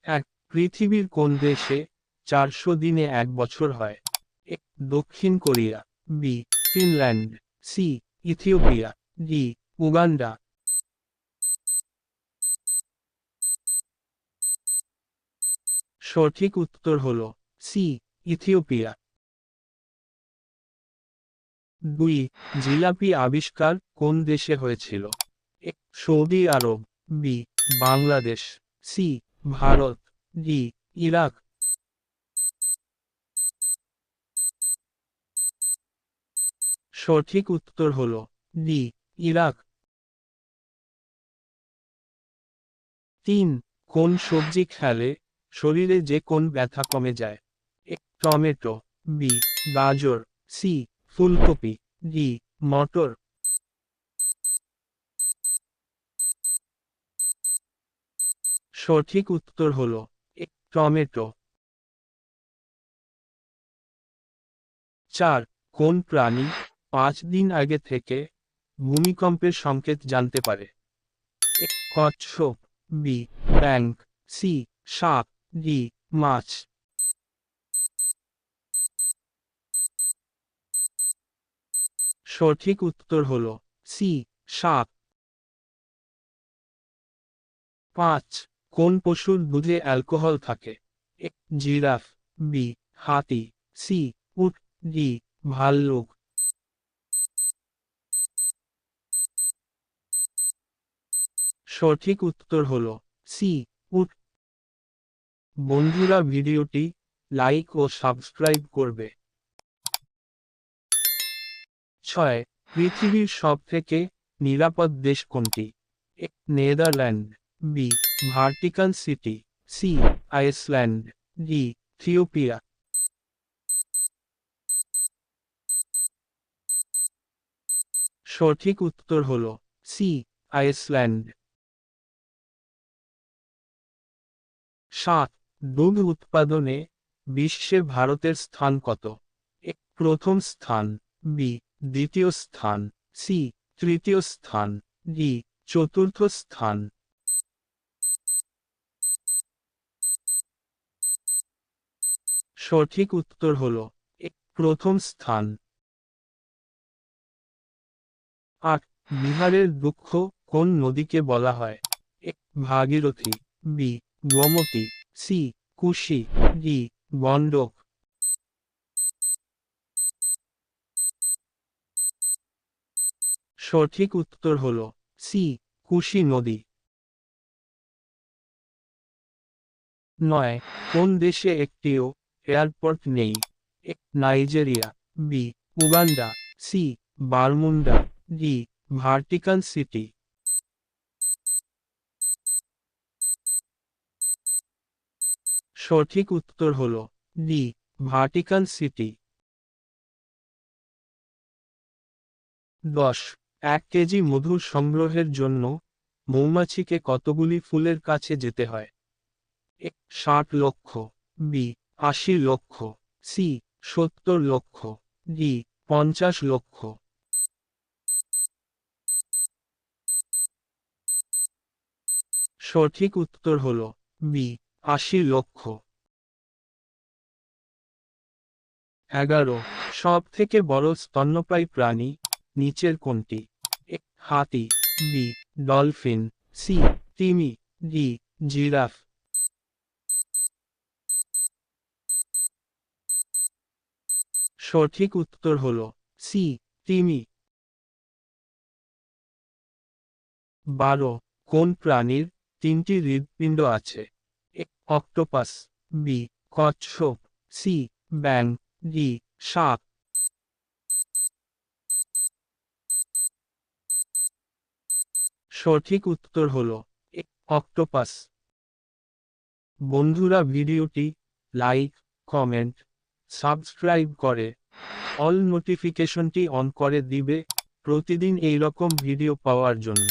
এক, পৃথিবীর কোন দেশে 400 দিনে 1 বছর হয়? এ, দক্ষিণ Korea. B, Finland. C, Ethiopia. D, Uganda. সঠিক উত্তর হল সি, ইথিওপিয়া। 2, জিলাপি আবিষ্কার কোন দেশে হয়েছিল? A, Saudi Arab. B, Bangladesh. C, Bharat. D, Iraq. সঠিক উত্তর হল ডি, ইরাক। 3, কোন সবজি খেলে শরীরে যে কোন ব্যথা কমে যায়? এ, টমেটো। বি, গাজর। সি, ফুলকপি। ডি, মটর। সঠিক উত্তর হল এ, টমেটো। 4, কোন প্রাণী 5 দিন আগে থেকে ভূমিকম্পের সংকেত জানতে পারে? এ, কচ্ছপ। বি, ব্যাঙ। সি, সাপ। ডি, মাছ। সঠিক উত্তর হল সি, সাপ। 5, কোন পশুর দুধে অ্যালকোহল থাকে? এ, জিরাফ। বি, হাতি। সি, উট। ডি, ভাল্লুক। সঠিক উত্তর হল সি, উট। বন্ধুরা ভিডিওটি লাইক ও সাবস্ক্রাইব করবে। 6, পৃথিবীর সবথেকে নিরাপদ দেশ কোনটি? A, Netherland. B, Vatican City. C, Iceland. D, Ethiopia. সঠিক উত্তর হল সি, আইসল্যান্ড। 7, দুধ উৎপাদনে বিশ্বে ভারতের স্থান কত? এ, প্রথম স্থান। বি, দ্বিতীয় স্থান। সি, তৃতীয় স্থান। ডি, চতুর্থ স্থান। সঠিক উত্তর হল এ, প্রথম স্থান। 8, বিহারের দুঃখ কোন নদীকে বলা হয়? এ, ভাগীরথী। বি, গোমতী। সি, কুশি। ডি, গণ্ডক। সঠিক উত্তর হল সি, কুশি নদী। 9, কোন দেশে একটিও এয়ারপোর্ট নেই? A, Nigeria. B, Uganda. C, Bermuda. D, Vatican City. সঠিক উত্তর হল ডি, ভার্টিকান সিটি। 10, 1 কেজি মধু সংগ্রহের জন্য মৌমাছিকে কতগুলি ফুলের কাছে যেতে হয়? এ, 60 লক্ষ। বি, 80 লক্ষ। সি, 70 লক্ষ। ডি, 50 লক্ষ। সঠিক উত্তর হল বি, 80 লক্ষ। 11, সব থেকে বড় স্তন্যপায়ী প্রাণী নিচের কোনটি? এ, হাতি। B, dolphin. সি, তিমি। D, giraffe. সঠিক উত্তর হল সি, তিমি। 12, কোন প্রাণীর 3টি হৃৎপিণ্ড আছে? এ, অক্টোপাস। বি, কচ্ছপ। সি, ব্যাঙ। ডি, সাপ। সঠিক উত্তর হল এ, অক্টোপাস। বন্ধুরা ভিডিওটি লাইক, কমেন্ট, সাবস্ক্রাইব করে অল নোটিফিকেশনটি অন করে দিবে প্রতিদিন এইরকম ভিডিও পাওয়ার জন্য।